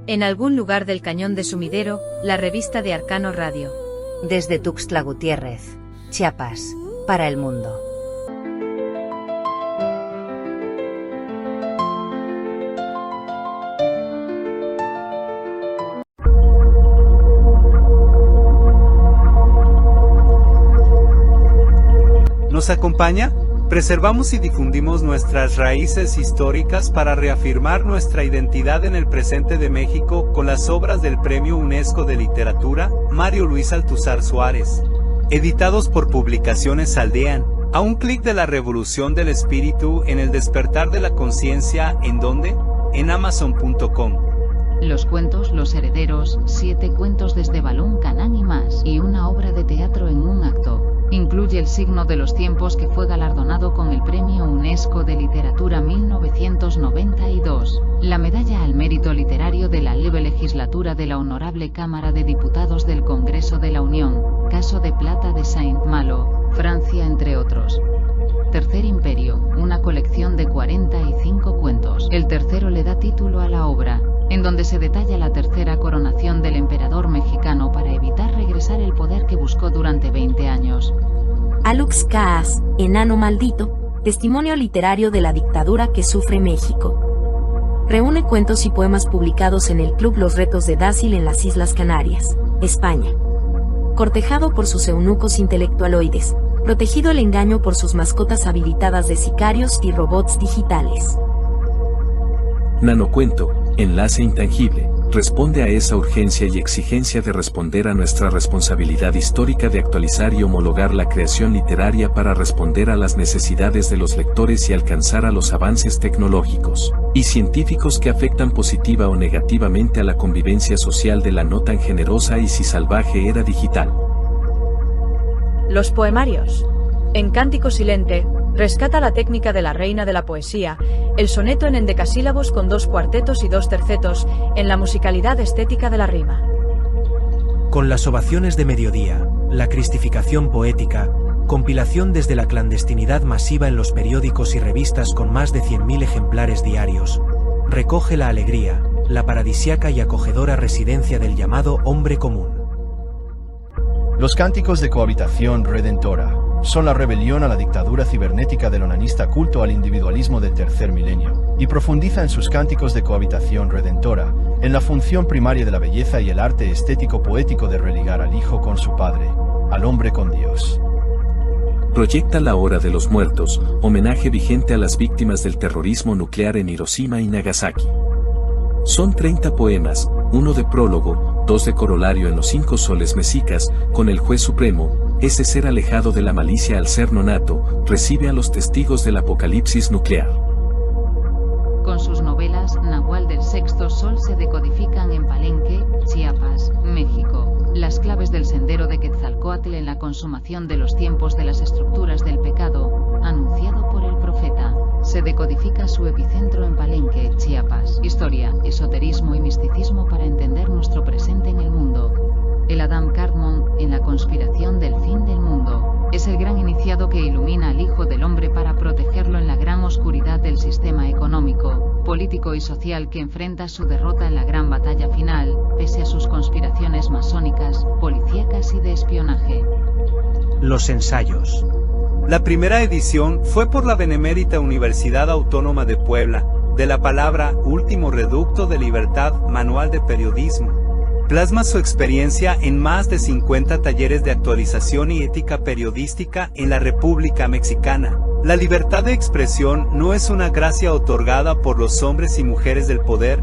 En algún lugar del Cañón de Sumidero, la revista de Arcano Radio. Desde Tuxtla Gutiérrez, Chiapas, para el mundo. ¿Nos acompaña? Preservamos y difundimos nuestras raíces históricas para reafirmar nuestra identidad en el presente de México con las obras del Premio UNESCO de Literatura, Mario Luis Altuzar Suárez. Editados por Publicaciones Aldean, a un clic de la revolución del espíritu en el despertar de la conciencia, ¿en dónde? En Amazon.com. Los cuentos Los Herederos, 7 cuentos desde Balón Canán y más, y una obra de teatro en un acto. Incluye El signo de los tiempos, que fue galardonado con el Premio UNESCO de Literatura 1992, la Medalla al Mérito Literario de la Leve Legislatura de la Honorable Cámara de Diputados del Congreso de la Unión, Caso de Plata de Saint-Malo, Francia, entre otros. Tercer Imperio, una colección de 45 cuentos. El tercero le da título a la obra, en donde se detalla la tercera coronación del emperador mexicano para evitar regresar el poder que buscó durante 20 años. Alux Caas, Enano Maldito, testimonio literario de la dictadura que sufre México. Reúne cuentos y poemas publicados en el Club Los Retos de Dácil en las Islas Canarias, España. Cortejado por sus eunucos intelectualoides, protegido el engaño por sus mascotas habilitadas de sicarios y robots digitales. Nanocuento, enlace intangible, responde a esa urgencia y exigencia de responder a nuestra responsabilidad histórica de actualizar y homologar la creación literaria para responder a las necesidades de los lectores y alcanzar a los avances tecnológicos y científicos que afectan positiva o negativamente a la convivencia social de la no tan generosa y si salvaje era digital. Los poemarios. En Cántico Silente, rescata la técnica de la reina de la poesía, el soneto en endecasílabos con 2 cuartetos y 2 tercetos, en la musicalidad estética de la rima. Con las ovaciones de mediodía, la cristificación poética, compilación desde la clandestinidad masiva en los periódicos y revistas con más de 100.000 ejemplares diarios, recoge la alegría, la paradisiaca y acogedora residencia del llamado hombre común. Los cánticos de cohabitación redentora son la rebelión a la dictadura cibernética del onanista culto al individualismo del tercer milenio, y profundiza en sus cánticos de cohabitación redentora, en la función primaria de la belleza y el arte estético poético de religar al hijo con su padre, al hombre con Dios. Proyecta La Hora de los Muertos, homenaje vigente a las víctimas del terrorismo nuclear en Hiroshima y Nagasaki. Son 30 poemas, 1 de prólogo, 2 de corolario en los 5 soles mexicas, con el juez supremo, ese ser alejado de la malicia al ser nonato, recibe a los testigos del apocalipsis nuclear. Con sus novelas, Nahual del Sexto Sol se decodifican en Palenque, Chiapas, México, las claves del sendero de Quetzalcóatl en la consumación de los tiempos de las estructuras del pecado, anunciado por el profeta. Se decodifica su epicentro en Palenque, Chiapas. Historia, esoterismo y misticismo para entender nuestro presente en el mundo. El Adam Cartman, en la conspiración del fin del mundo, es el gran iniciado que ilumina al Hijo del Hombre para protegerlo en la gran oscuridad del sistema económico, político y social que enfrenta su derrota en la gran batalla final, pese a sus conspiraciones masónicas, policíacas y de espionaje. Los ensayos. La primera edición fue por la Benemérita Universidad Autónoma de Puebla, de la palabra Último Reducto de Libertad, Manual de Periodismo. Plasma su experiencia en más de 50 talleres de actualización y ética periodística en la República Mexicana. La libertad de expresión no es una gracia otorgada por los hombres y mujeres del poder,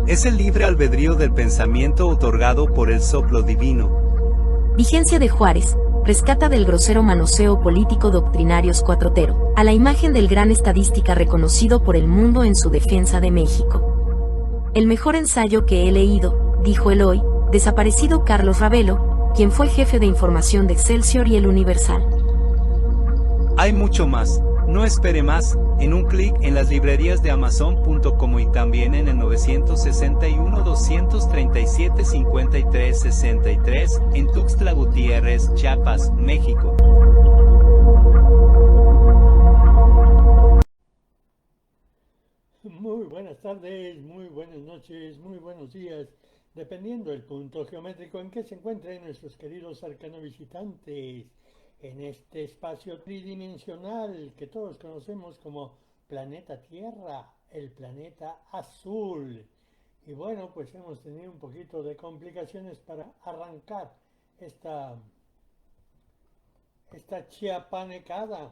es el libre albedrío del pensamiento otorgado por el soplo divino. Vigencia de Juárez. Rescata del grosero manoseo político doctrinarios cuatrotero, a la imagen del gran estadística reconocido por el mundo en su defensa de México. El mejor ensayo que he leído, dijo el hoy desaparecido Carlos Ravelo, quien fue jefe de información de Excelsior y El Universal. Hay mucho más, no espere más, en un clic en las librerías de Amazon.com y también en el 961-237-5363 en Tuxtla Gutiérrez, Chiapas, México. Muy buenas tardes, muy buenas noches, muy buenos días, dependiendo del punto geométrico en que se encuentren nuestros queridos arcanovisitantes en este espacio tridimensional que todos conocemos como planeta Tierra, el planeta azul. Y bueno, pues hemos tenido un poquito de complicaciones para arrancar esta chiapanecada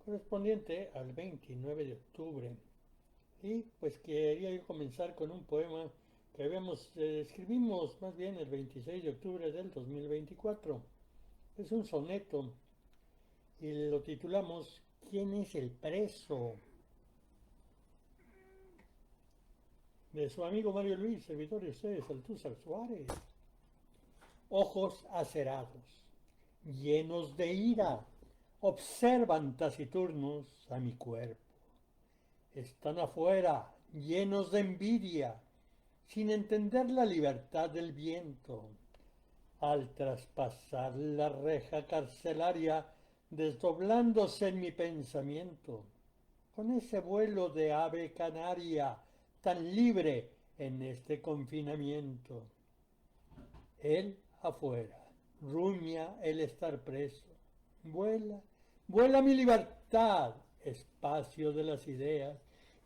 correspondiente al 29 de octubre. Y pues quería yo comenzar con un poema que escribimos más bien el 26 de octubre del 2024. Es un soneto y lo titulamos ¿Quién es el preso? De su amigo Mario Luis, servidor de ustedes, Altúzar Suárez. Ojos acerados, llenos de ira, observan taciturnos a mi cuerpo. Están afuera, llenos de envidia, sin entender la libertad del viento. Al traspasar la reja carcelaria, desdoblándose en mi pensamiento, con ese vuelo de ave canaria, tan libre en este confinamiento. Él afuera, ruña el estar preso. Vuela, vuela mi libertad, espacio de las ideas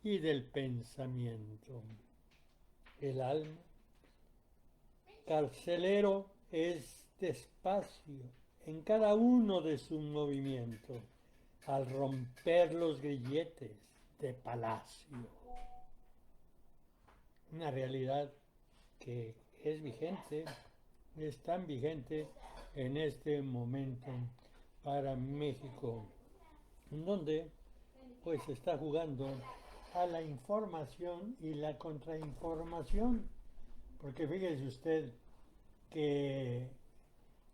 y del pensamiento. El alma, carcelero, es despacio en cada uno de sus movimientos, al romper los grilletes de palacio. Una realidad que es vigente, es tan vigente en este momento para México, donde pues está jugando a la información y la contrainformación, porque fíjese usted que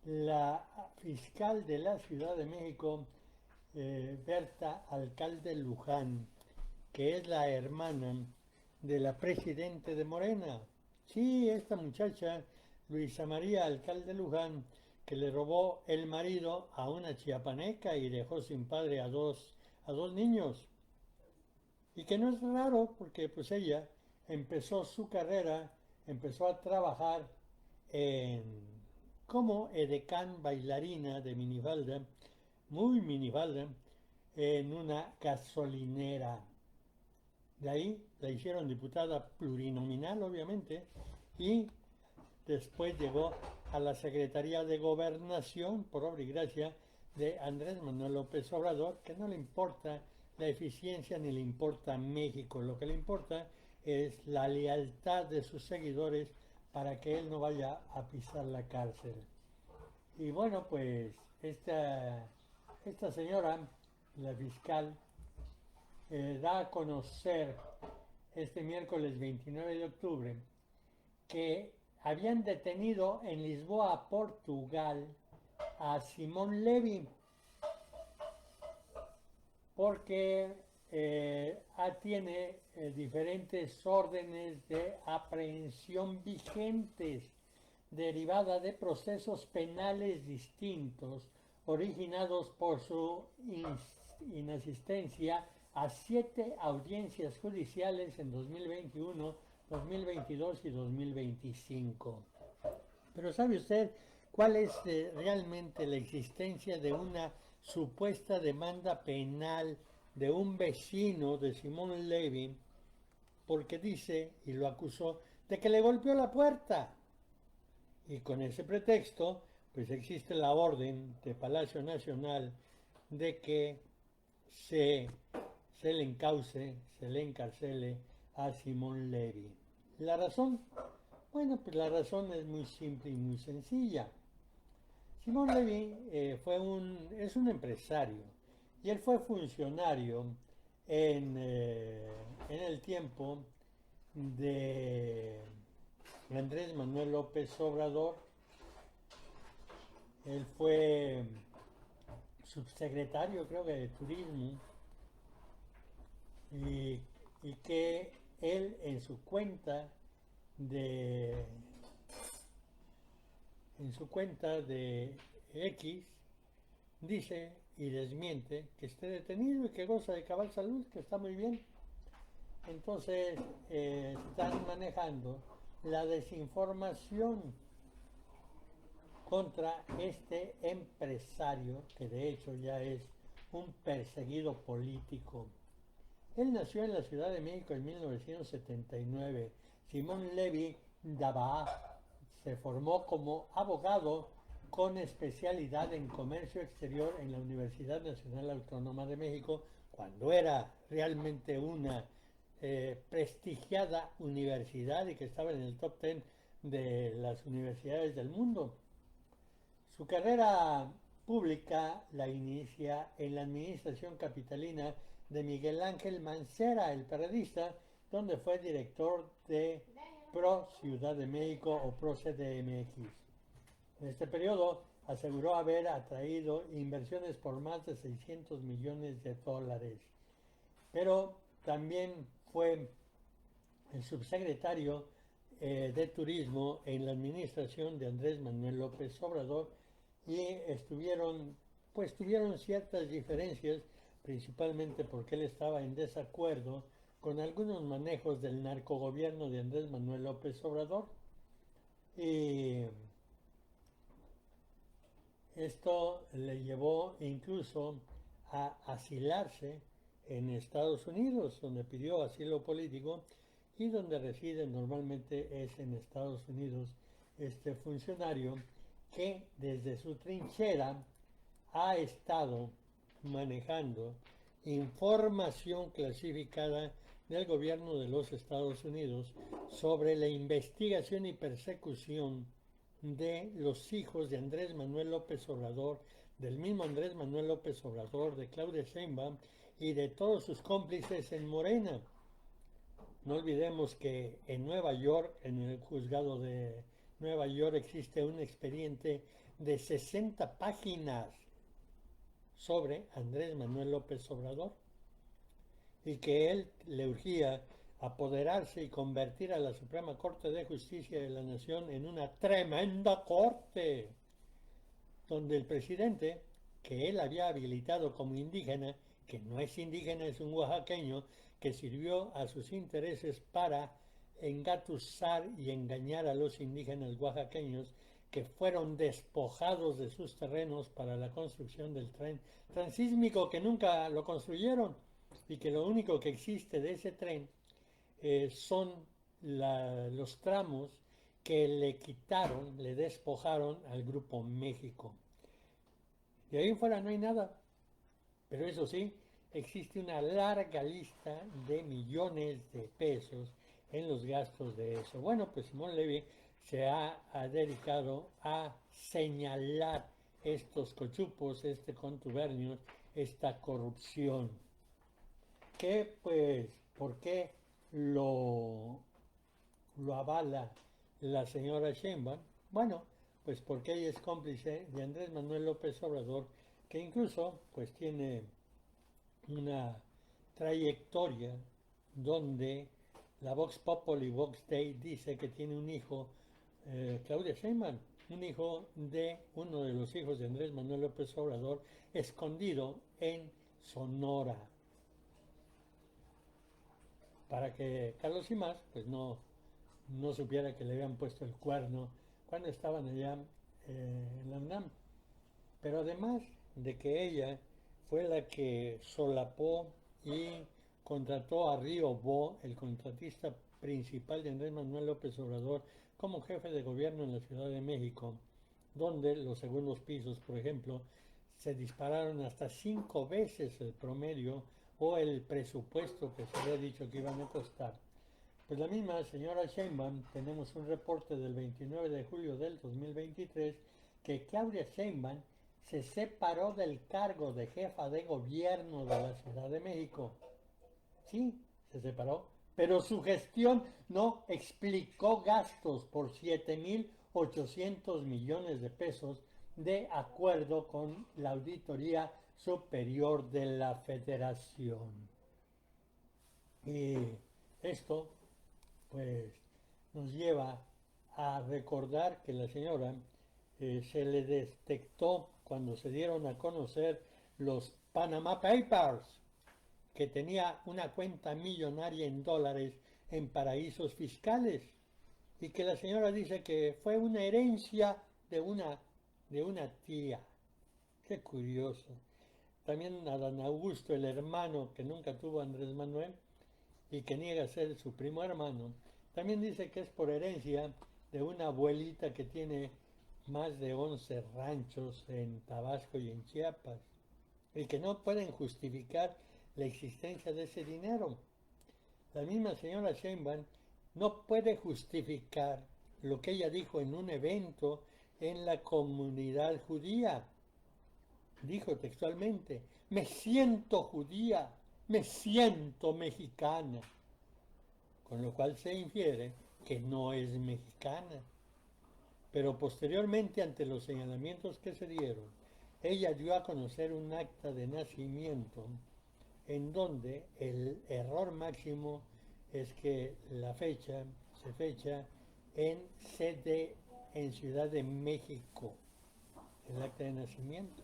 la fiscal de la Ciudad de México, Berta Alcalde Luján, que es la hermana de la presidente de Morena, sí, esta muchacha, Luisa María Alcalde Luján, que le robó el marido a una chiapaneca y dejó sin padre a dos niños. Y que no es raro porque pues ella empezó su carrera, empezó a trabajar como edecán bailarina de minifalda, muy minifalda, en una gasolinera. De ahí la hicieron diputada plurinominal, obviamente, y después llegó a la Secretaría de Gobernación, por obra y gracia de Andrés Manuel López Obrador, que no le importa la eficiencia ni le importa México, lo que le importa es la lealtad de sus seguidores para que él no vaya a pisar la cárcel. Y bueno, pues esta señora, la fiscal, da a conocer este miércoles 29 de octubre que habían detenido en Lisboa, Portugal, a Simón Levi porque tiene diferentes órdenes de aprehensión vigentes derivada de procesos penales distintos originados por su inasistencia a 7 audiencias judiciales en 2021, 2022 y 2025. Pero ¿sabe usted cuál es realmente la existencia de una supuesta demanda penal de un vecino de Simón Levi? Porque dice, y lo acusó, de que le golpeó la puerta. Y con ese pretexto, pues existe la orden de Palacio Nacional de que se le encauce, se le encarcele a Simón Levi. ¿La razón? Bueno, pues la razón es muy simple y muy sencilla. Simón Levi es un empresario y él fue funcionario en el tiempo de Andrés Manuel López Obrador. Él fue subsecretario, creo que de Turismo, y que él en su cuenta de X dice y desmiente que esté detenido y que goza de cabal salud, que está muy bien. Entonces están manejando la desinformación contra este empresario, que de hecho ya es un perseguido político. Él nació en la Ciudad de México en 1979. Simón Levy Daba se formó como abogado con especialidad en comercio exterior en la Universidad Nacional Autónoma de México, cuando era realmente una prestigiada universidad y que estaba en el top 10 de las universidades del mundo. Su carrera pública la inicia en la administración capitalina de Miguel Ángel Mancera, el periodista, donde fue director de Pro Ciudad de México o Pro CDMX. En este periodo aseguró haber atraído inversiones por más de 600 millones de dólares, pero también fue el subsecretario de Turismo en la administración de Andrés Manuel López Obrador y tuvieron ciertas diferencias, principalmente porque él estaba en desacuerdo con algunos manejos del narcogobierno de Andrés Manuel López Obrador. Y esto le llevó incluso a asilarse en Estados Unidos, donde pidió asilo político y donde reside normalmente es en Estados Unidos este funcionario que desde su trinchera ha estado manejando información clasificada del gobierno de los Estados Unidos sobre la investigación y persecución de los hijos de Andrés Manuel López Obrador, del mismo Andrés Manuel López Obrador, de Claudia Sheinbaum y de todos sus cómplices en Morena. No olvidemos que en Nueva York, en el juzgado de Nueva York, existe un expediente de 60 páginas sobre Andrés Manuel López Obrador y que él le urgía apoderarse y convertir a la Suprema Corte de Justicia de la Nación en una tremenda corte, donde el presidente, que él había habilitado como indígena, que no es indígena, es un oaxaqueño, que sirvió a sus intereses para engatusar y engañar a los indígenas oaxaqueños, que fueron despojados de sus terrenos para la construcción del tren transísmico, que nunca lo construyeron, y que lo único que existe de ese tren son los tramos que le quitaron, le despojaron al Grupo México. Y ahí en fuera no hay nada. Pero eso sí, existe una larga lista de millones de pesos en los gastos de eso. Bueno, pues Simón Levy se ha dedicado a señalar estos cochupos, este contubernio, esta corrupción. Que pues, ¿por qué lo avala la señora Sheinbaum? Bueno, pues porque ella es cómplice de Andrés Manuel López Obrador, que incluso pues tiene una trayectoria donde la Vox Populi, Vox Dei dice que tiene un hijo, Claudia Sheinbaum, un hijo de uno de los hijos de Andrés Manuel López Obrador, escondido en Sonora, para que Carlos Imaz pues no supiera que le habían puesto el cuerno cuando estaban allá en la UNAM. Pero además de que ella fue la que solapó y contrató a Río Bo, el contratista principal de Andrés Manuel López Obrador, como jefe de gobierno en la Ciudad de México, donde los segundos pisos, por ejemplo, se dispararon hasta 5 veces el promedio o el presupuesto que se había dicho que iban a costar. Pues la misma señora Sheinbaum, tenemos un reporte del 29 de julio del 2023, que Claudia Sheinbaum se separó del cargo de jefa de gobierno de la Ciudad de México. Sí, se separó, pero su gestión no explicó gastos por 7.800 millones de pesos de acuerdo con la Auditoría Superior de la Federación. Y esto pues nos lleva a recordar que la señora se le detectó cuando se dieron a conocer los Panama Papers, que tenía una cuenta millonaria en dólares en paraísos fiscales, y que la señora dice que fue una herencia de una tía. Qué curioso. También Adán Augusto, el hermano que nunca tuvo Andrés Manuel y que niega ser su primo hermano, también dice que es por herencia de una abuelita que tiene más de 11 ranchos en Tabasco y en Chiapas, y que no pueden justificar la existencia de ese dinero. La misma señora Sheinbaum no puede justificar lo que ella dijo en un evento en la comunidad judía. Dijo textualmente: me siento judía, me siento mexicana, con lo cual se infiere que no es mexicana. Pero posteriormente, ante los señalamientos que se dieron, ella dio a conocer un acta de nacimiento en donde el error máximo es que la fecha se fecha en Ciudad de México, el acta de nacimiento.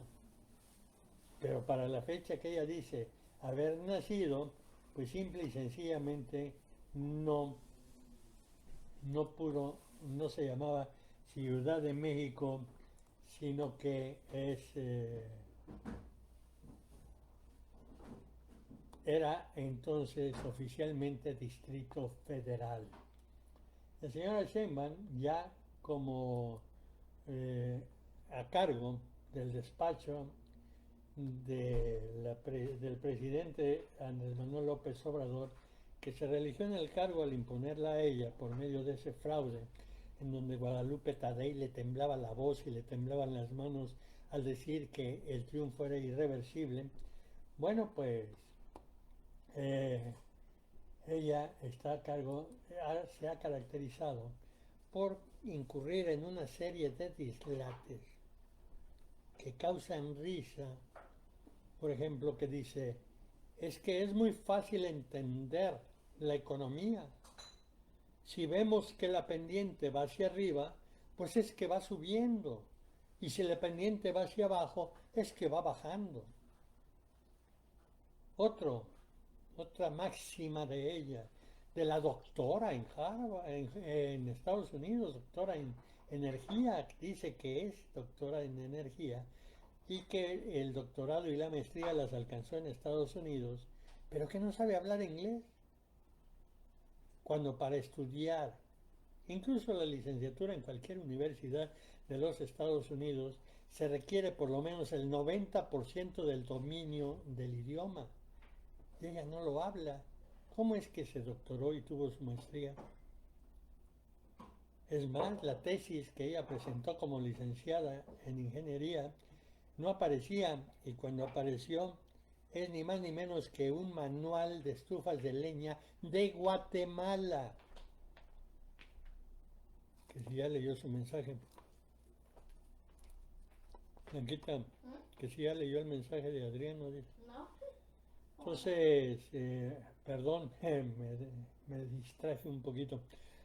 Pero para la fecha que ella dice haber nacido, pues simple y sencillamente no se llamaba Ciudad de México, sino que era entonces oficialmente Distrito Federal. La señora Sheinbaum, ya como a cargo del despacho del presidente Andrés Manuel López Obrador, que se religió en el cargo al imponerla a ella por medio de ese fraude, en donde Guadalupe Tadei le temblaba la voz y le temblaban las manos al decir que el triunfo era irreversible. Bueno, pues ella está a cargo, se ha caracterizado por incurrir en una serie de dislates que causan risa. Por ejemplo, que dice: es que es muy fácil entender la economía. Si vemos que la pendiente va hacia arriba, pues es que va subiendo. Y si la pendiente va hacia abajo, es que va bajando. Otra máxima de ella, de la doctora en Harvard, en Estados Unidos, doctora en energía, dice que es doctora en energía y que el doctorado y la maestría las alcanzó en Estados Unidos, pero que no sabe hablar inglés. Cuando para estudiar, incluso la licenciatura en cualquier universidad de los Estados Unidos, se requiere por lo menos el 90% del dominio del idioma. Y ella no lo habla. ¿Cómo es que se doctoró y tuvo su maestría? Es más, la tesis que ella presentó como licenciada en ingeniería no aparecía, y cuando apareció es ni más ni menos que un manual de estufas de leña de Guatemala. Que si ya leyó su mensaje. Blanquita, que si ya leyó el mensaje de Adriano. No. Entonces, perdón, me distraje un poquito.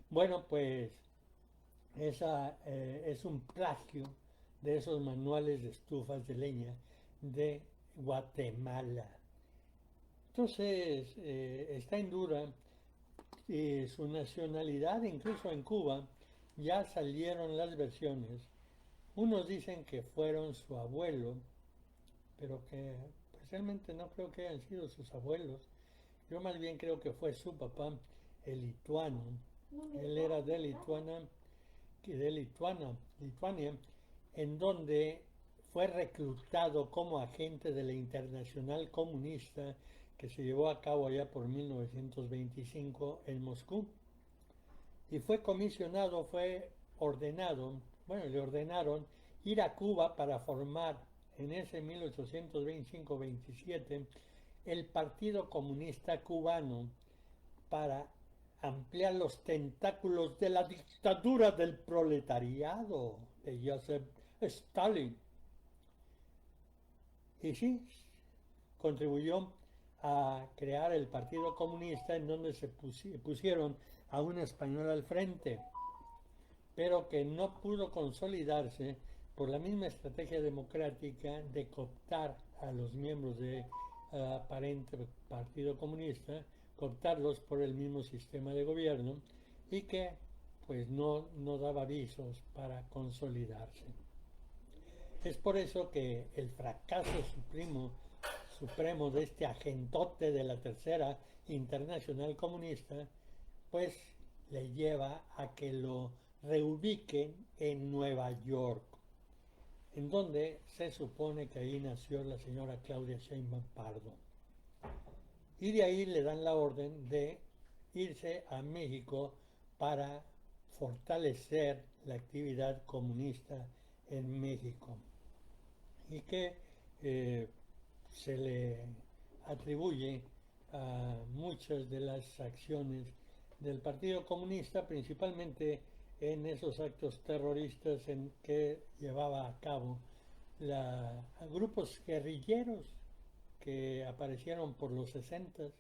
Bueno, pues esa es un plagio de esos manuales de estufas de leña de Guatemala. Entonces, está en duda su nacionalidad. Incluso en Cuba ya salieron las versiones. Unos dicen que fueron su abuelo, pero que realmente no creo que hayan sido sus abuelos. Yo más bien creo que fue su papá, el lituano. Él era de Lituania, en donde fue reclutado como agente de la Internacional Comunista que se llevó a cabo allá por 1925 en Moscú. Y fue comisionado, le ordenaron ir a Cuba para formar en ese 1825-27 el Partido Comunista Cubano, para ampliar los tentáculos de la dictadura del proletariado de Joseph Stalin. Y sí, contribuyó a crear el Partido Comunista, en donde se pusieron a un español al frente, pero que no pudo consolidarse por la misma estrategia democrática de cooptar a los miembros de aparente Partido Comunista, cooptarlos por el mismo sistema de gobierno y que pues no daba visos para consolidarse. Es por eso que el fracaso supremo de este agentote de la Tercera Internacional Comunista pues le lleva a que lo reubiquen en Nueva York, en donde se supone que ahí nació la señora Claudia Sheinbaum Pardo. Y de ahí le dan la orden de irse a México para fortalecer la actividad comunista en México. Y que se le atribuye a muchas de las acciones del Partido Comunista, principalmente en esos actos terroristas en que llevaba a cabo a grupos guerrilleros que aparecieron por los 60s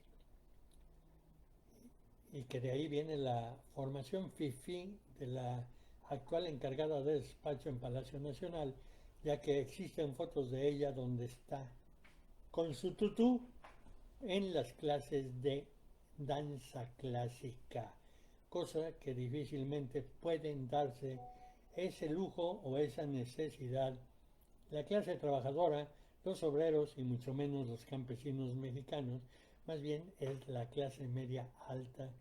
y que de ahí viene la formación FIFI de la actual encargada de despacho en Palacio Nacional, ya que existen fotos de ella donde está con su tutú en las clases de danza clásica, cosa que difícilmente pueden darse ese lujo o esa necesidad la clase trabajadora, los obreros y mucho menos los campesinos mexicanos. Más bien es la clase media alta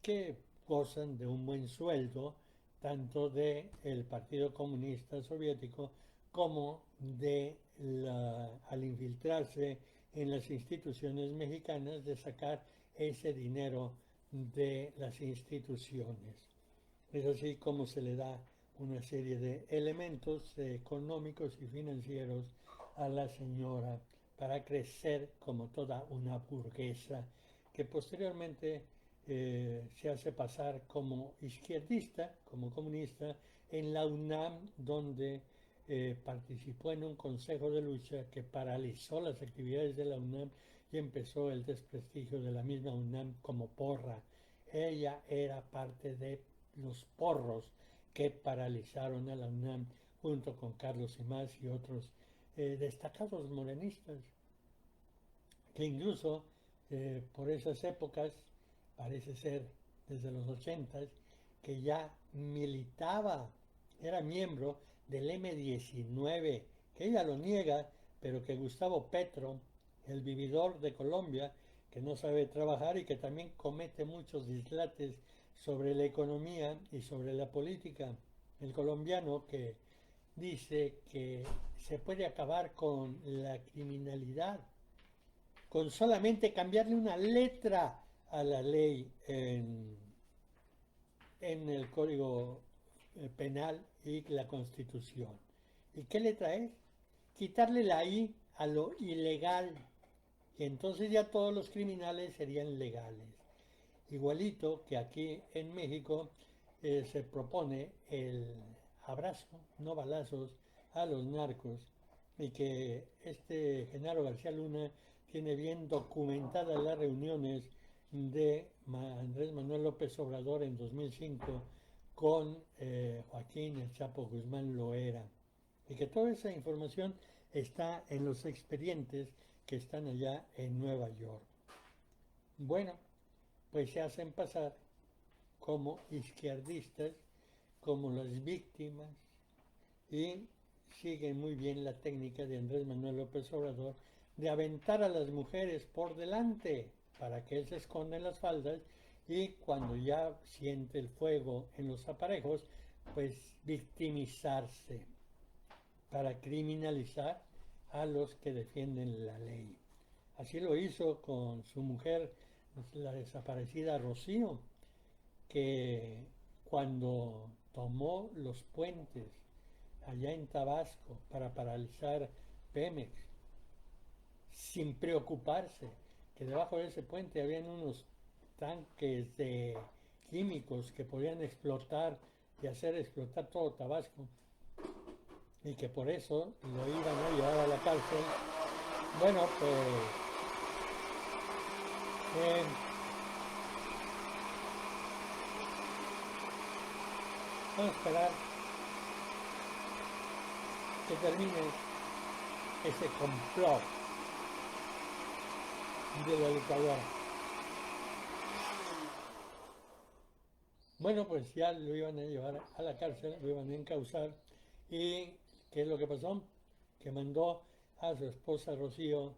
que gozan de un buen sueldo tanto del Partido Comunista Soviético como al infiltrarse en las instituciones mexicanas, de sacar ese dinero de las instituciones. Es así como se le da una serie de elementos económicos y financieros a la señora para crecer como toda una burguesa que posteriormente se hace pasar como izquierdista, como comunista, en la UNAM, donde participó en un consejo de lucha que paralizó las actividades de la UNAM y empezó el desprestigio de la misma UNAM como porra. Ella era parte de los porros que paralizaron a la UNAM junto con Carlos Imaz y otros destacados morenistas, que incluso por esas épocas, parece ser desde los 80s, que ya militaba, era miembro del M-19, que ella lo niega, pero que Gustavo Petro, el vividor de Colombia, que no sabe trabajar y que también comete muchos dislates sobre la economía y sobre la política, el colombiano que dice que se puede acabar con la criminalidad con solamente cambiarle una letra a la ley en el Código Penal y la Constitución. ¿Y qué letra es? Quitarle la I a lo ilegal, y entonces ya todos los criminales serían legales. Igualito que aquí en México se propone el abrazo, no balazos, a los narcos, y que Genaro García Luna tiene bien documentadas las reuniones de Andrés Manuel López Obrador en 2005 con Joaquín El Chapo Guzmán Loera, y que toda esa información está en los expedientes que están allá en Nueva York. Bueno, pues se hacen pasar como izquierdistas, como las víctimas, y siguen muy bien la técnica de Andrés Manuel López Obrador de aventar a las mujeres por delante para que él se esconda en las faldas, y cuando ya siente el fuego en los aparejos, pues victimizarse para criminalizar a los que defienden la ley. Así lo hizo con su mujer, la desaparecida Rocío, que cuando tomó los puentes allá en Tabasco para paralizar Pemex, sin preocuparse que debajo de ese puente habían unos tanques de químicos que podían explotar y hacer explotar todo Tabasco, y que por eso lo iban a llevar a la cárcel. Bueno, pues vamos a esperar que termine ese complot de la dictadura. Bueno, pues ya lo iban a llevar a la cárcel, lo iban a encausar. ¿Y qué es lo que pasó? Que mandó a su esposa Rocío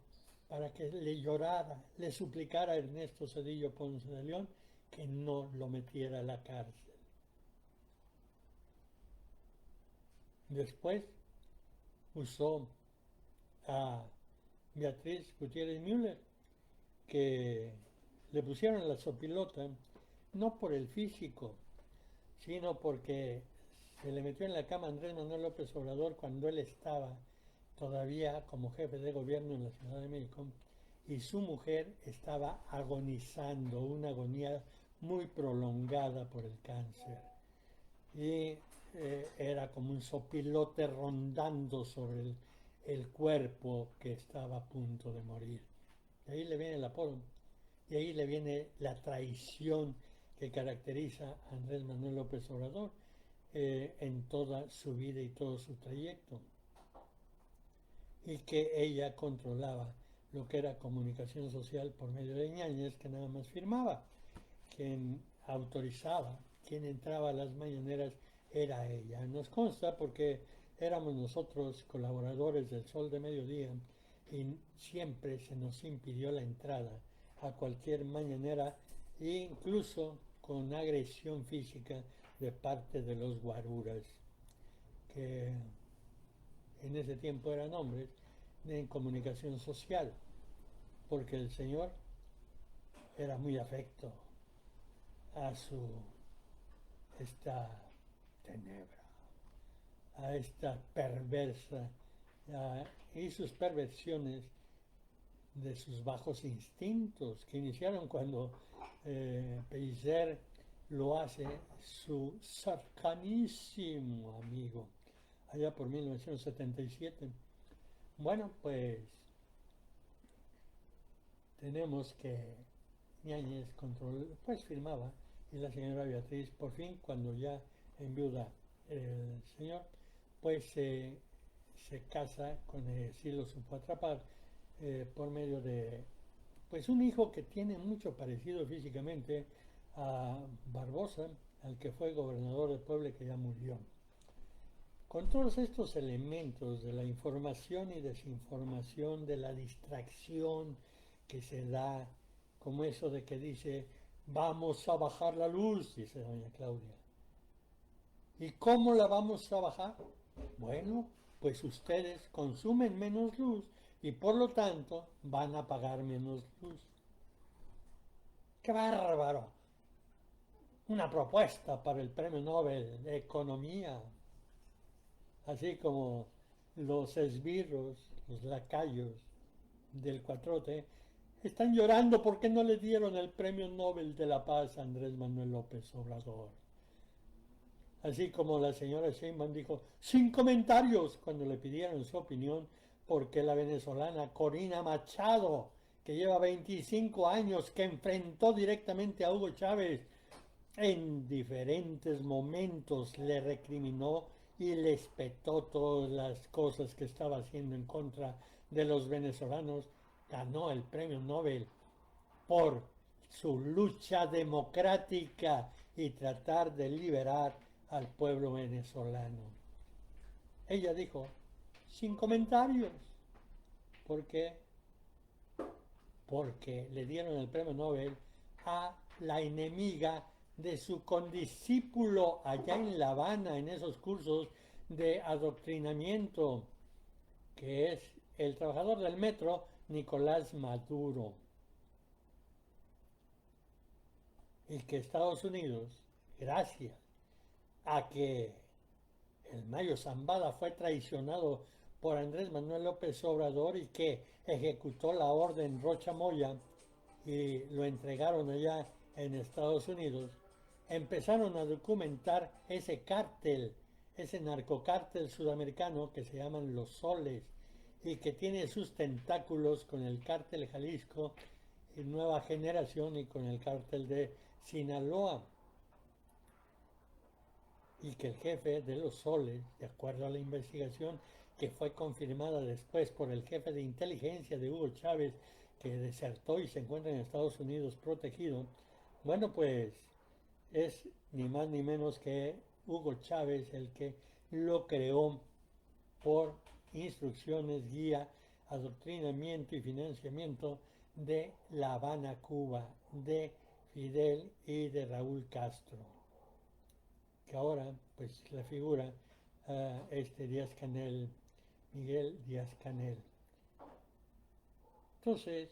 para que le llorara, le suplicara a Ernesto Zedillo Ponce de León que no lo metiera a la cárcel. Después usó a Beatriz Gutiérrez Müller, que le pusieron la sopilota, no por el físico, sino porque se le metió en la cama a Andrés Manuel López Obrador cuando él estaba todavía como jefe de gobierno en la Ciudad de México, y su mujer estaba agonizando, una agonía muy prolongada por el cáncer. Y era como un sopilote rondando sobre el cuerpo que estaba a punto de morir. De ahí le viene el apodo, y ahí le viene la traición que caracteriza a Andrés Manuel López Obrador en toda su vida y todo su trayecto. Y que ella controlaba lo que era comunicación social por medio de Ñáñez, que nada más firmaba. Quien autorizaba, quien entraba a las mañaneras era ella. Nos consta porque éramos nosotros colaboradores del Sol de Mediodía y siempre se nos impidió la entrada a cualquier mañanera, incluso con agresión física de parte de los guaruras, que en ese tiempo eran hombres en comunicación social, porque el señor era muy afecto a esta tenebra, a esta perversa, y sus perversiones de sus bajos instintos, que iniciaron cuando Pellicer lo hace su cercanísimo amigo, allá por 1977. Bueno, pues tenemos que Ñáñez pues firmaba, y la señora Beatriz, por fin, cuando ya enviuda el señor, pues se casa con sí lo supo atrapar por medio de pues un hijo que tiene mucho parecido físicamente a Barbosa, al que fue gobernador de Puebla, que ya murió. Con todos estos elementos de la información y desinformación, de la distracción que se da, como eso de que dice, vamos a bajar la luz, dice doña Claudia. ¿Y cómo la vamos a bajar? Bueno, pues ustedes consumen menos luz y por lo tanto van a pagar menos luz. ¡Qué bárbaro! Una propuesta para el Premio Nobel de Economía. Así como los esbirros, los lacayos del 4T, están llorando porque no le dieron el Premio Nobel de la Paz a Andrés Manuel López Obrador. Así como la señora Sheinbaum dijo, sin comentarios, cuando le pidieron su opinión, porque la venezolana Corina Machado, que lleva 25 años, que enfrentó directamente a Hugo Chávez, en diferentes momentos le recriminó y le espetó todas las cosas que estaba haciendo en contra de los venezolanos, ganó el Premio Nobel por su lucha democrática y tratar de liberar al pueblo venezolano. Ella dijo, sin comentarios. ¿Por qué? Porque le dieron el Premio Nobel a la enemiga de su condiscípulo allá en La Habana, en esos cursos de adoctrinamiento, que es el trabajador del metro, Nicolás Maduro. Y que Estados Unidos, gracias a que el Mayo Zambada fue traicionado por Andrés Manuel López Obrador y que ejecutó la orden Rocha Moya y lo entregaron allá en Estados Unidos, empezaron a documentar ese cártel, ese narcocártel sudamericano que se llaman los Soles y que tiene sus tentáculos con el cártel Jalisco y Nueva Generación y con el cártel de Sinaloa. Y que el jefe de los Soles, de acuerdo a la investigación que fue confirmada después por el jefe de inteligencia de Hugo Chávez, que desertó y se encuentra en Estados Unidos protegido, bueno, pues es ni más ni menos que Hugo Chávez el que lo creó por instrucciones, guía, adoctrinamiento y financiamiento de La Habana, Cuba, de Fidel y de Raúl Castro, que ahora pues la figura Díaz-Canel, Miguel Díaz-Canel. Entonces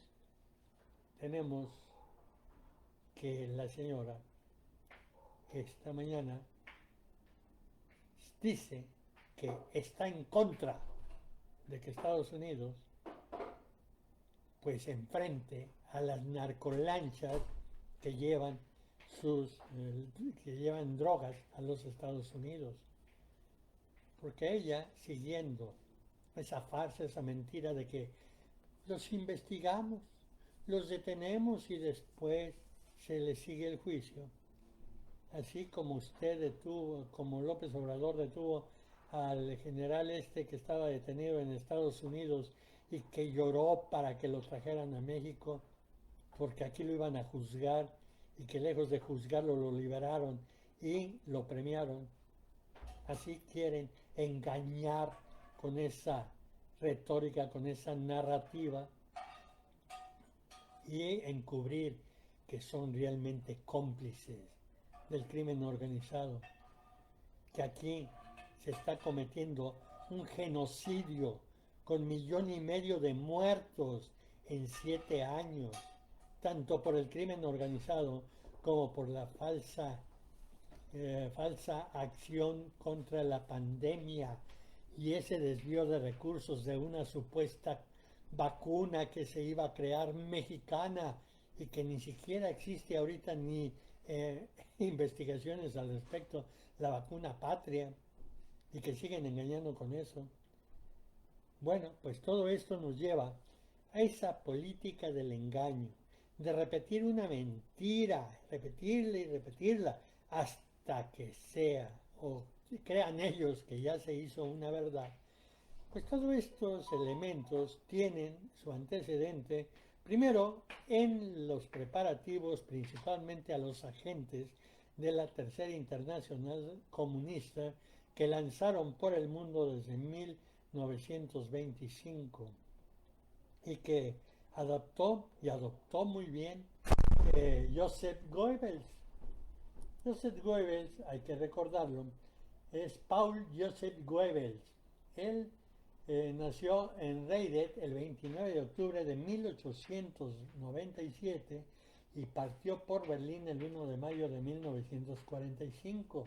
tenemos que la señora esta mañana dice que está en contra de que Estados Unidos pues enfrente a las narcolanchas que llevan drogas a los Estados Unidos, porque ella, siguiendo esa farsa, esa mentira de que los investigamos, los detenemos y después se les sigue el juicio, así como usted detuvo, como López Obrador detuvo al general que estaba detenido en Estados Unidos y que lloró para que lo trajeran a México, porque aquí lo iban a juzgar, y que lejos de juzgarlo lo liberaron y lo premiaron. Así quieren engañar con esa retórica, con esa narrativa, y encubrir que son realmente cómplices del crimen organizado, que aquí se está cometiendo un genocidio con 1,5 millones de muertos en 7 años, tanto por el crimen organizado como por la falsa acción contra la pandemia y ese desvío de recursos de una supuesta vacuna que se iba a crear mexicana y que ni siquiera existe ahorita ni investigaciones al respecto, la vacuna patria, y que siguen engañando con eso. Bueno, pues todo esto nos lleva a esa política del engaño, de repetir una mentira, repetirla y repetirla hasta que sea, o crean ellos que ya se hizo una verdad. Pues todos estos elementos tienen su antecedente, primero, en los preparativos, principalmente a los agentes de la Tercera Internacional Comunista, que lanzaron por el mundo desde 1925 y que adoptó muy bien Joseph Goebbels. Joseph Goebbels, hay que recordarlo, es Paul Joseph Goebbels. Él nació en Reidet el 29 de octubre de 1897 y partió por Berlín el 1 de mayo de 1945.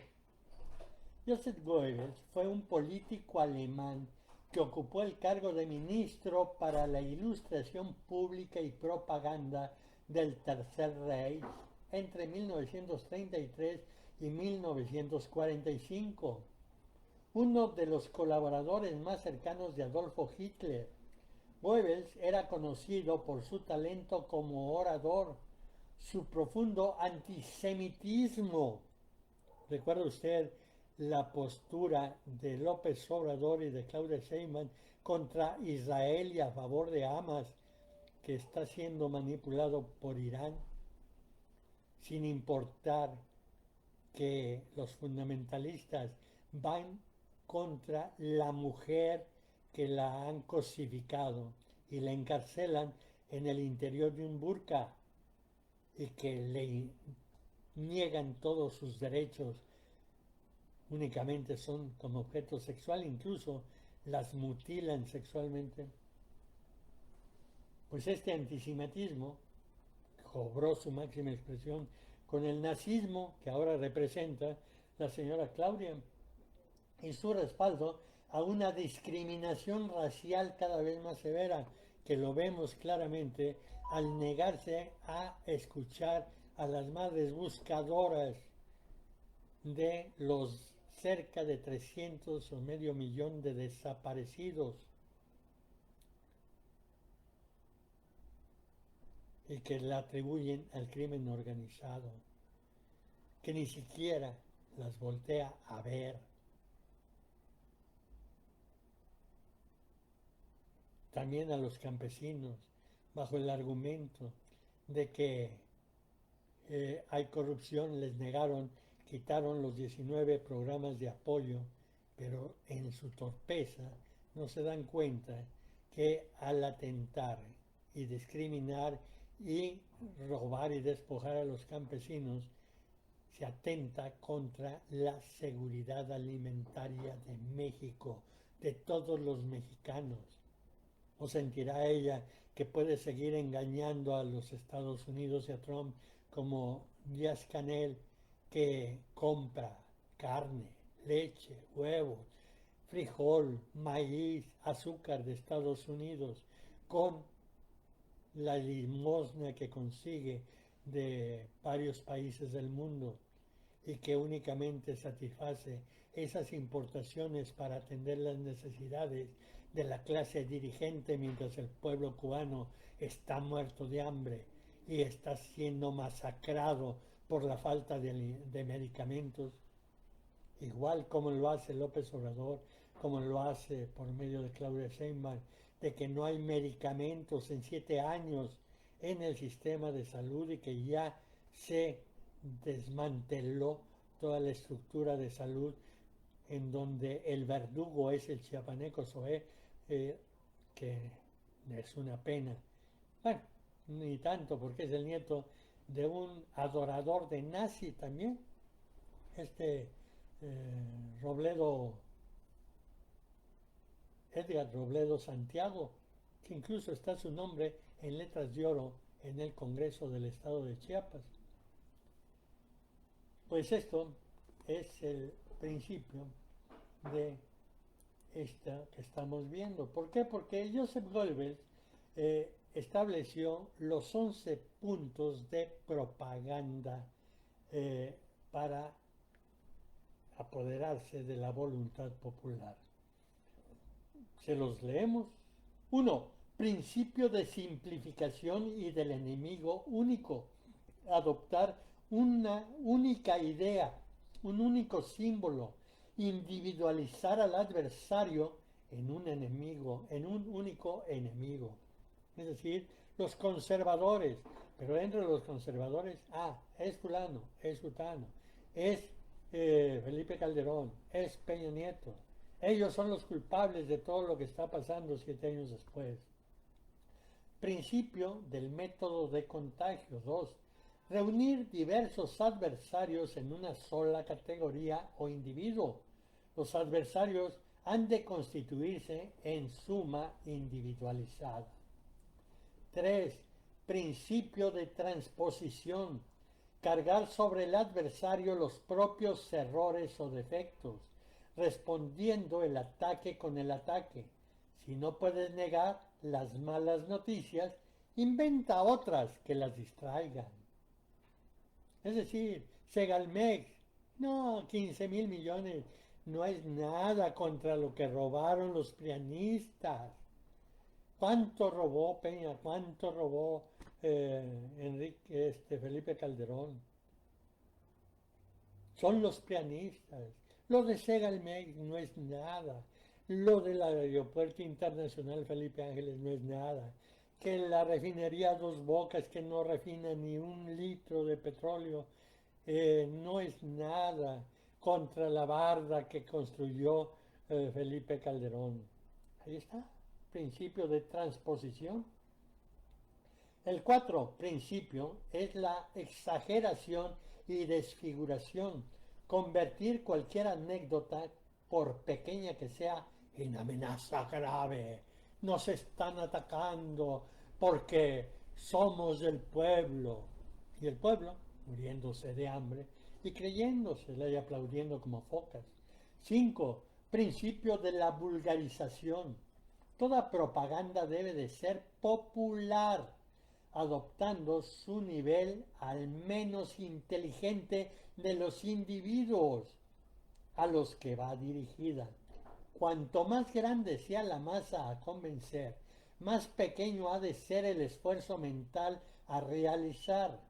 Joseph Goebbels fue un político alemán que ocupó el cargo de ministro para la ilustración pública y propaganda del Tercer Reich entre 1933 y 1945. Uno de los colaboradores más cercanos de Adolfo Hitler, Goebbels era conocido por su talento como orador, su profundo antisemitismo. ¿Recuerda usted la postura de López Obrador y de Claudia Sheinbaum contra Israel y a favor de Hamas, que está siendo manipulado por Irán, sin importar que los fundamentalistas van contra la mujer que la han cosificado y la encarcelan en el interior de un burka y que le niegan todos sus derechos? Únicamente son como objeto sexual, incluso las mutilan sexualmente. Pues este antisemitismo cobró su máxima expresión con el nazismo que ahora representa la señora Claudia y su respaldo a una discriminación racial cada vez más severa, que lo vemos claramente al negarse a escuchar a las madres buscadoras de los cerca de 300 o medio millón de desaparecidos, y que la atribuyen al crimen organizado, que ni siquiera las voltea a ver. también a los campesinos, bajo el argumento de que hay corrupción, les negaron, quitaron los 19 programas de apoyo, pero en su torpeza no se dan cuenta que al atentar y discriminar y robar y despojar a los campesinos, se atenta contra la seguridad alimentaria de México, de todos los mexicanos. ¿O sentirá ella que puede seguir engañando a los Estados Unidos y a Trump como Díaz-Canel, que compra carne, leche, huevos, frijol, maíz, azúcar de Estados Unidos con la limosna que consigue de varios países del mundo y que únicamente satisface esas importaciones para atender las necesidades de la clase dirigente mientras el pueblo cubano está muerto de hambre y está siendo masacrado por la falta de medicamentos, igual como lo hace López Obrador, como lo hace por medio de Claudia Sheinbaum, de que no hay medicamentos en 7 años en el sistema de salud y que ya se desmanteló toda la estructura de salud en donde el verdugo es el chiapaneco Zoé, que es una pena. Bueno, ni tanto porque es el nieto de un adorador de nazi también, Robledo, Edgar Robledo Santiago, que incluso está su nombre en letras de oro en el Congreso del Estado de Chiapas. Pues esto es el principio de esta que estamos viendo. ¿Por qué? Porque Joseph Goebbels estableció los 11 puntos de propaganda para apoderarse de la voluntad popular. Se los leemos. 1. Principio de simplificación y del enemigo único. Adoptar una única idea, un único símbolo, individualizar al adversario en un enemigo, en un único enemigo. Es decir, los conservadores, pero entre los conservadores, es fulano, es sutano, es Felipe Calderón, es Peña Nieto. Ellos son los culpables de todo lo que está pasando 7 años después. Principio del método de contagio. 2. Reunir diversos adversarios en una sola categoría o individuo. Los adversarios han de constituirse en suma individualizada. 3. Principio de transposición. Cargar sobre el adversario los propios errores o defectos, respondiendo el ataque con el ataque. Si no puedes negar las malas noticias, inventa otras que las distraigan. Es decir, Segalmex, no, 15,000 millones, no es nada contra lo que robaron los prianistas. ¿Cuánto robó Peña? ¿Cuánto robó Felipe Calderón? Son los prianistas. Lo de Segalmex no es nada. Lo del Aeropuerto Internacional Felipe Ángeles no es nada. Que la refinería Dos Bocas, que no refina ni 1 litro de petróleo, no es nada contra la barda que construyó Felipe Calderón. Ahí está, principio de transposición. El 4 principio es la exageración y desfiguración. Convertir cualquier anécdota, por pequeña que sea, en amenaza grave. Nos están atacando porque somos el pueblo. Y el pueblo, muriéndose de hambre y creyéndosela y aplaudiendo como focas. 5. Principio de la vulgarización. Toda propaganda debe de ser popular, adoptando su nivel al menos inteligente de los individuos a los que va dirigida. Cuanto más grande sea la masa a convencer, más pequeño ha de ser el esfuerzo mental a realizar.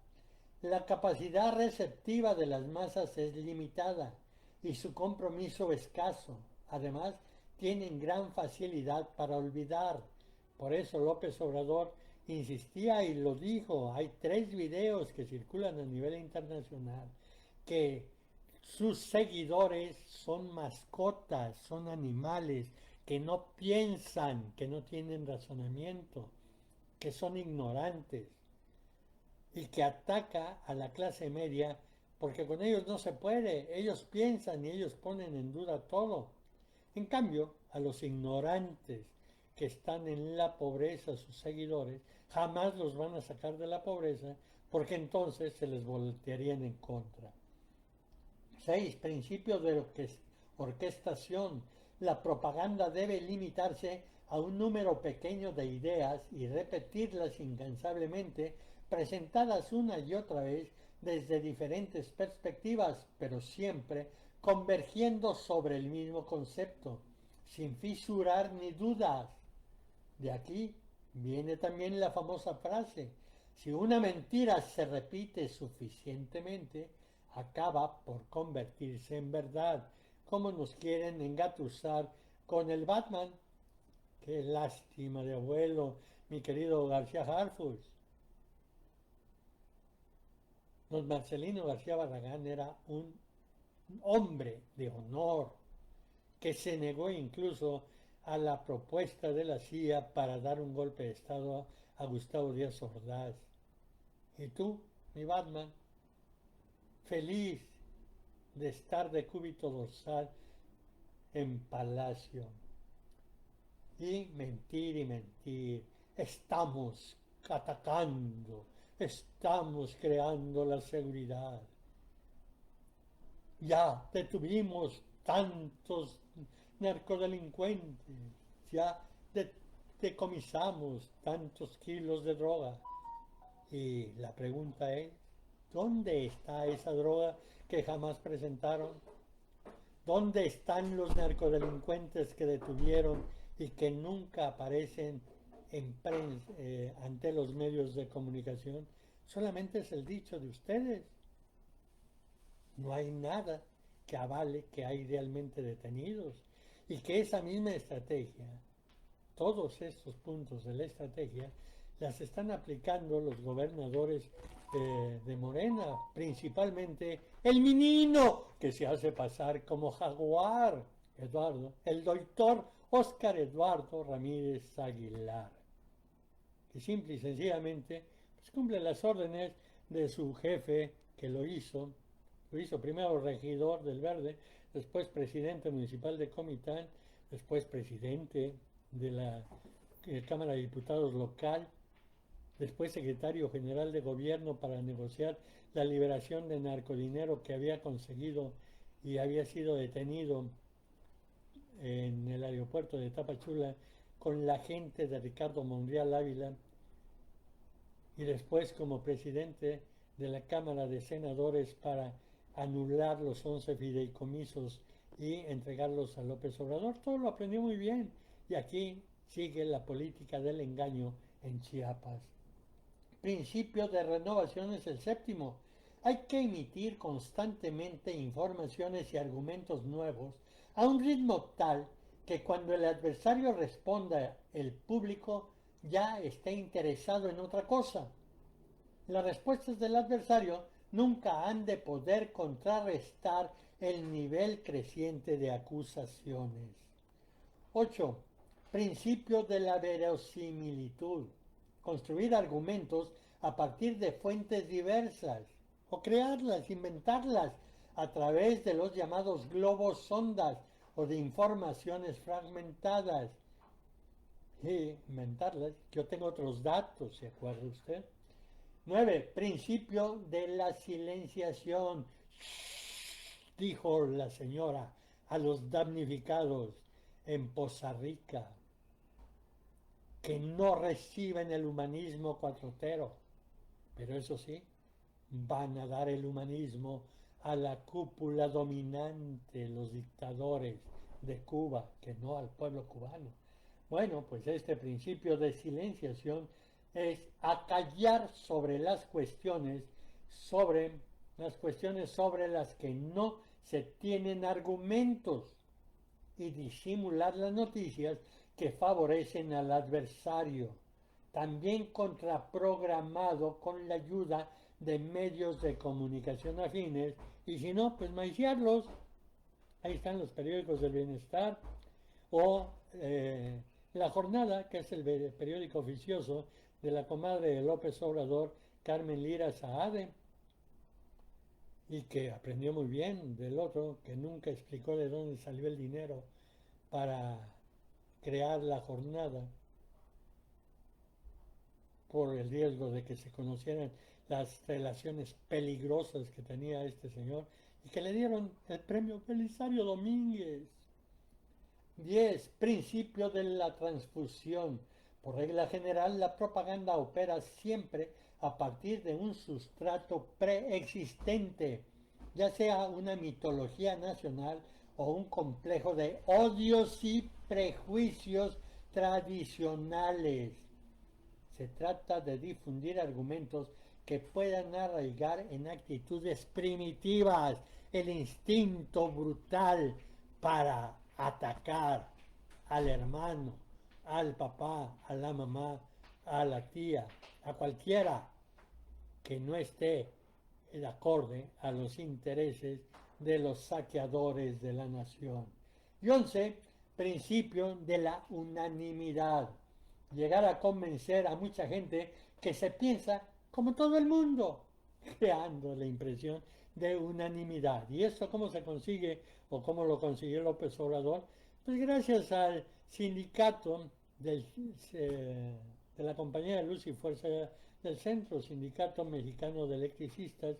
La capacidad receptiva de las masas es limitada y su compromiso escaso. Además, tienen gran facilidad para olvidar, Por eso López Obrador insistía y lo dijo, hay 3 videos que circulan a nivel internacional, que sus seguidores son mascotas, son animales, que no piensan, que no tienen razonamiento, que son ignorantes, y que ataca a la clase media porque con ellos no se puede, ellos piensan y ellos ponen en duda todo. En cambio, a los ignorantes que están en la pobreza, sus seguidores, jamás los van a sacar de la pobreza porque entonces se les voltearían en contra. 6. Principios de orquestación. La propaganda debe limitarse a un número pequeño de ideas y repetirlas incansablemente, presentadas una y otra vez desde diferentes perspectivas, pero siempre convergiendo sobre el mismo concepto, sin fisurar ni dudas. De aquí viene también la famosa frase: si una mentira se repite suficientemente, acaba por convertirse en verdad, como nos quieren engatusar con el Batman. Qué lástima de abuelo, mi querido García Harfuch. Don Marcelino García Barragán era un hombre de honor que se negó incluso a la propuesta de la CIA para dar un golpe de Estado a Gustavo Díaz Ordaz. Y tú, mi Batman, feliz de estar de cúbito dorsal en Palacio. Y mentir. Estamos atacando, estamos creando la seguridad. Ya detuvimos tantos narcodelincuentes, ya decomisamos tantos kilos de droga. Y la pregunta es, ¿dónde está esa droga que jamás presentaron? ¿Dónde están los narcodelincuentes que detuvieron y que nunca aparecen en prensa, ante los medios de comunicación? Solamente es el dicho de ustedes. No hay nada que avale que hay realmente detenidos y que esa misma estrategia, todos estos puntos de la estrategia, las están aplicando los gobernadores de Morena, principalmente el menino que se hace pasar como Jaguar, el doctor Óscar Eduardo Ramírez Aguilar, que simple y sencillamente pues, cumple las órdenes de su jefe, que lo hizo primero regidor del Verde, después presidente municipal de Comitán, después presidente de la Cámara de Diputados local, después secretario general de gobierno para negociar la liberación de narcodinero que había conseguido y había sido detenido en el aeropuerto de Tapachula con la gente de Ricardo Monreal Ávila, y después como presidente de la Cámara de Senadores para anular los 11 fideicomisos y entregarlos a López Obrador. Todo lo aprendió muy bien y aquí sigue la política del engaño en Chiapas. Principio de renovación es el 7. Hay que emitir constantemente informaciones y argumentos nuevos a un ritmo tal que cuando el adversario responda, el público ya esté interesado en otra cosa. Las respuestas del adversario nunca han de poder contrarrestar el nivel creciente de acusaciones. 8. Principio de la verosimilitud. Construir argumentos a partir de fuentes diversas o crearlas, inventarlas a través de los llamados globos sondas o de informaciones fragmentadas. Y inventarlas. Yo tengo otros datos, ¿se acuerda usted? 9. Principio de la silenciación. Dijo la señora a los damnificados en Poza Rica que no reciben el humanismo cuatrotero, pero eso sí, van a dar el humanismo a la cúpula dominante, los dictadores de Cuba, que no al pueblo cubano. Bueno, pues este principio de silenciación es acallar sobre las cuestiones sobre las que no se tienen argumentos y disimular las noticias que favorecen al adversario, también contraprogramado con la ayuda de medios de comunicación afines, y si no, pues maiciarlos. Ahí están los periódicos del bienestar, o La Jornada, que es el periódico oficioso de la comadre de López Obrador, Carmen Lira Saade, y que aprendió muy bien del otro, que nunca explicó de dónde salió el dinero para crear La Jornada, por el riesgo de que se conocieran las relaciones peligrosas que tenía este señor, y que le dieron el premio Belisario Domínguez. 10. Principio de la transfusión. Por regla general, la propaganda opera siempre a partir de un sustrato preexistente, ya sea una mitología nacional o un complejo de odios y prejuicios tradicionales. Se trata de difundir argumentos que puedan arraigar en actitudes primitivas el instinto brutal para atacar al hermano, al papá, a la mamá, a la tía, a cualquiera que no esté de acorde a los intereses de los saqueadores de la nación. Y 11. Principio de la unanimidad. Llegar a convencer a mucha gente que se piensa como todo el mundo, creando la impresión de unanimidad. ¿Y esto cómo se consigue o cómo lo consiguió López Obrador? Pues gracias al sindicato de la Compañía de Luz y Fuerza del Centro, Sindicato Mexicano de Electricistas,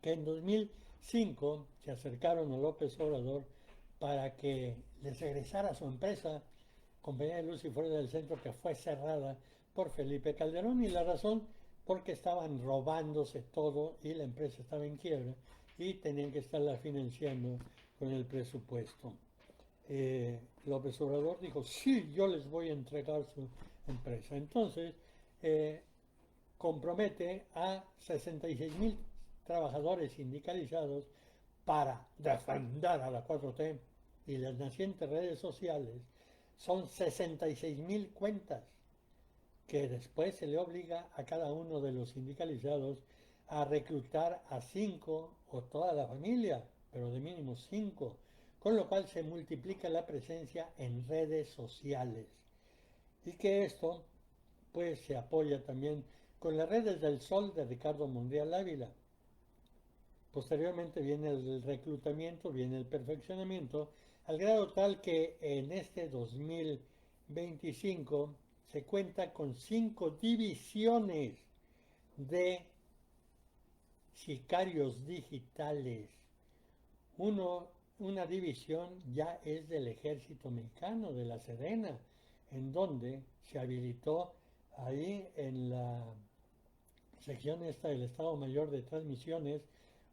que en 2005 se acercaron a López Obrador para que les regresara su empresa, Compañía de Luz y Fuerza del Centro, que fue cerrada por Felipe Calderón, y la razón porque estaban robándose todo y la empresa estaba en quiebra y tenían que estarla financiando con el presupuesto. López Obrador dijo, sí, yo les voy a entregar su empresa. Entonces, compromete a 66,000 trabajadores sindicalizados para defender a la 4T, y las nacientes redes sociales son 66,000 cuentas que después se le obliga a cada uno de los sindicalizados a reclutar a 5 o toda la familia, pero de mínimo 5, con lo cual se multiplica la presencia en redes sociales. Y que esto pues se apoya también con las redes del Sol de Ricardo Monreal Ávila. Posteriormente viene el reclutamiento, viene el perfeccionamiento, al grado tal que en este 2025 se cuenta con 5 divisiones de sicarios digitales. Una división ya es del Ejército Mexicano, de la Sedena, en donde se habilitó ahí en la sección esta del Estado Mayor de Transmisiones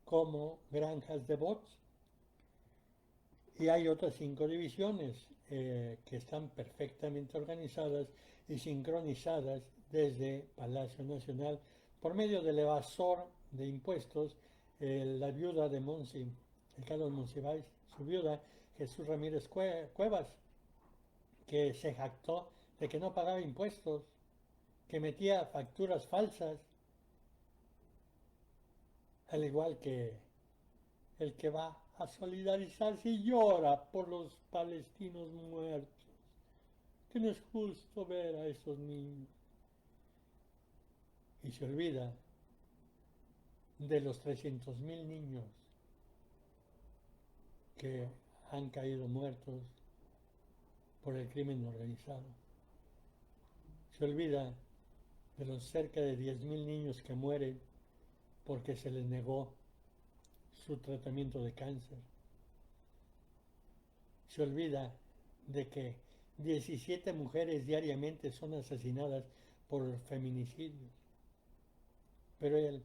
como granjas de bots. Y hay otras 5 divisiones que están perfectamente organizadas y sincronizadas desde Palacio Nacional por medio del evasor de impuestos, la viuda de Monsi, el Carlos Monsiváis, su viuda, Jesús Ramírez Cuevas, que se jactó de que no pagaba impuestos, que metía facturas falsas, al igual que el que va a solidarizarse y llora por los palestinos muertos, que no es justo ver a esos niños, y se olvida de los 300,000 niños que han caído muertos por el crimen organizado. Se olvida de los cerca de 10,000 niños que mueren porque se les negó su tratamiento de cáncer. Se olvida de que 17 mujeres diariamente son asesinadas por feminicidios. Pero él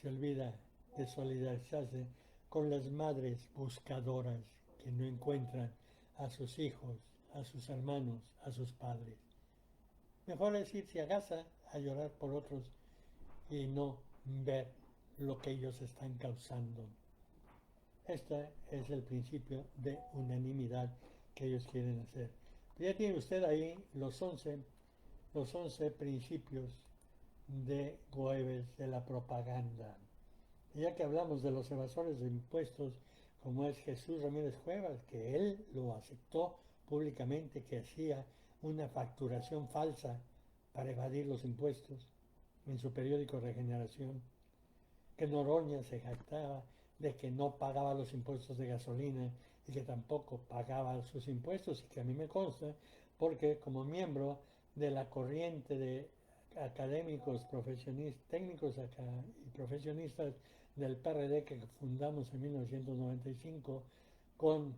se olvida de solidarizarse con las madres buscadoras que no encuentran a sus hijos, a sus hermanos, a sus padres. Mejor es irse a Gaza a llorar por otros y no ver lo que ellos están causando. Este es el principio de unanimidad que ellos quieren hacer. Ya tiene usted ahí los 11 principios de Goebbels de la propaganda. Y ya que hablamos de los evasores de impuestos, como es Jesús Ramírez Cuevas, que él lo aceptó públicamente, que hacía una facturación falsa para evadir los impuestos en su periódico Regeneración, que Noroña se jactaba de que no pagaba los impuestos de gasolina y que tampoco pagaba sus impuestos, y que a mí me consta, porque como miembro de la corriente de académicos, técnicos y profesionistas del PRD que fundamos en 1995 con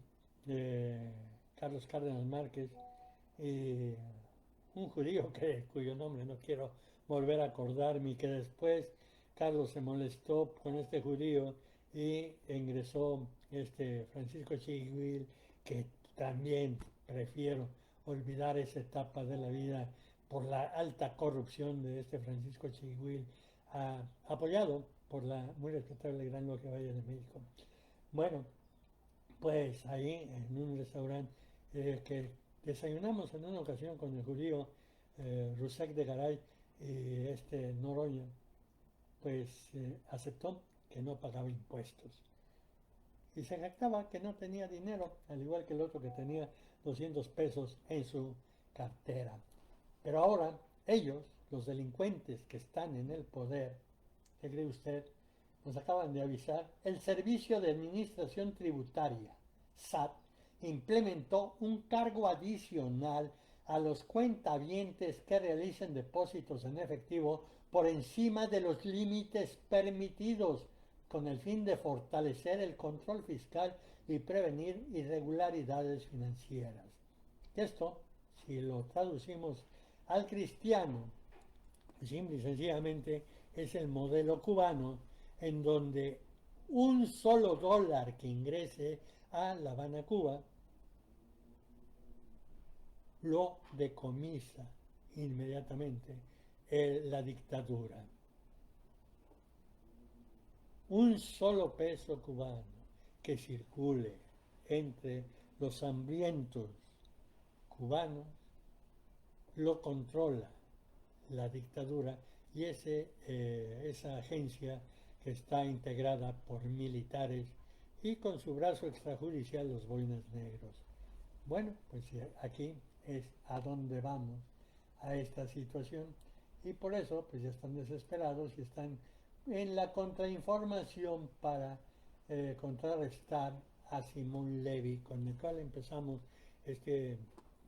Carlos Cárdenas Márquez y un judío cuyo nombre no quiero volver a acordarme, y que después Carlos se molestó con este judío y ingresó Francisco Chiguil, que también prefiero olvidar esa etapa de la vida por la alta corrupción de Francisco Chiguil, apoyado por la muy respetable Gran Logia Valle de México. Bueno, pues ahí en un restaurante que desayunamos en una ocasión con el judío Rusek de Garay y Noroña, pues aceptó que no pagaba impuestos. Y se jactaba que no tenía dinero, al igual que el otro que tenía 200 pesos en su cartera. Pero ahora ellos, los delincuentes que están en el poder, ¿qué cree usted? Nos acaban de avisar, el Servicio de Administración Tributaria, SAT, implementó un cargo adicional a los cuentavientes que realicen depósitos en efectivo por encima de los límites permitidos, con el fin de fortalecer el control fiscal y prevenir irregularidades financieras. Esto, si lo traducimos al cristiano, simple y sencillamente es el modelo cubano, en donde un solo dólar que ingrese a La Habana, Cuba, lo decomisa inmediatamente la dictadura. Un solo peso cubano que circule entre los hambrientos cubanos lo controla la dictadura, y esa agencia que está integrada por militares y con su brazo extrajudicial los boinas negros. Bueno, pues aquí es a donde vamos, a esta situación, y por eso pues ya están desesperados y están en la contrainformación para contrarrestar a Simón Levy, con el cual empezamos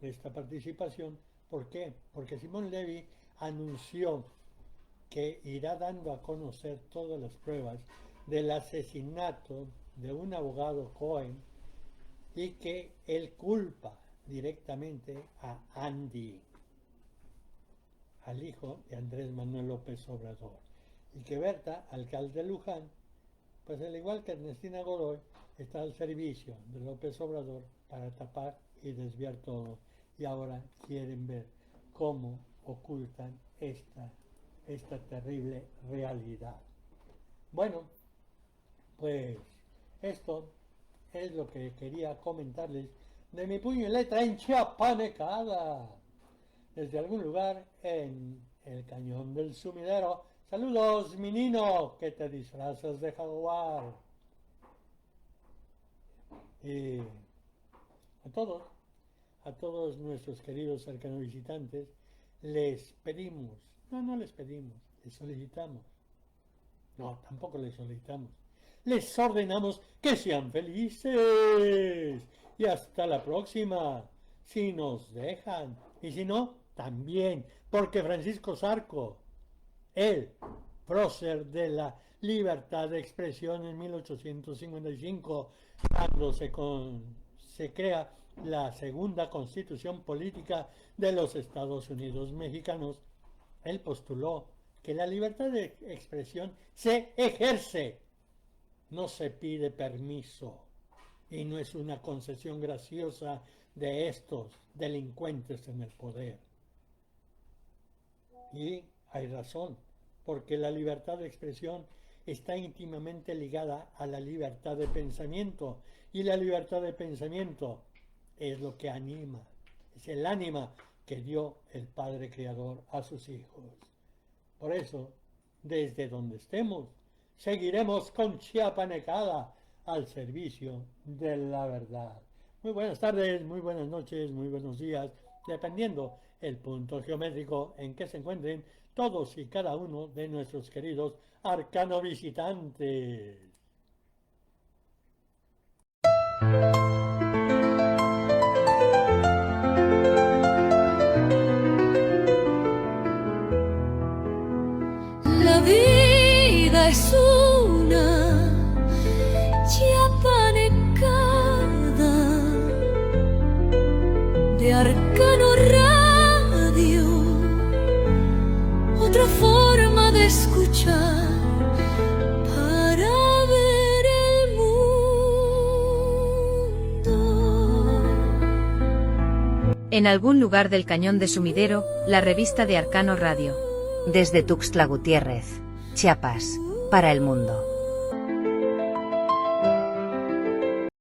esta participación. ¿Por qué? Porque Simón Levy anunció que irá dando a conocer todas las pruebas del asesinato de un abogado Cohen, y que él culpa directamente a Andy, al hijo de Andrés Manuel López Obrador, y que Berta, alcalde de Luján, pues al igual que Ernestina Godoy, está al servicio de López Obrador para tapar y desviar todo, y ahora quieren ver cómo ocultan esta terrible realidad. Bueno, pues esto es lo que quería comentarles de mi puño y letra enchiapanecada desde algún lugar en el Cañón del Sumidero. Saludos, menino, que te disfrazas de jaguar. Y a todos nuestros queridos cercanos visitantes, les pedimos, no les pedimos, les solicitamos, no, tampoco les solicitamos, les ordenamos que sean felices. Y hasta la próxima, si nos dejan, y si no, también, porque Francisco Zarco, el prócer de la libertad de expresión en 1855, cuando se crea la segunda constitución política de los Estados Unidos mexicanos, él postuló que la libertad de expresión se ejerce, no se pide permiso, y no es una concesión graciosa de estos delincuentes en el poder. Y hay razón, porque la libertad de expresión está íntimamente ligada a la libertad de pensamiento, y la libertad de pensamiento es lo que anima, es el ánima que dio el Padre Creador a sus hijos. Por eso, desde donde estemos, seguiremos con Chiapanecada al servicio de la verdad. Muy buenas tardes, muy buenas noches, muy buenos días, dependiendo el punto geométrico en que se encuentren todos y cada uno de nuestros queridos arcano visitantes. La vida es una chiapanecada de Arcano Radio, otra forma de escuchar para ver el mundo. En algún lugar del Cañón de Sumidero, la revista de Arcano Radio. Desde Tuxtla Gutiérrez, Chiapas, para el mundo.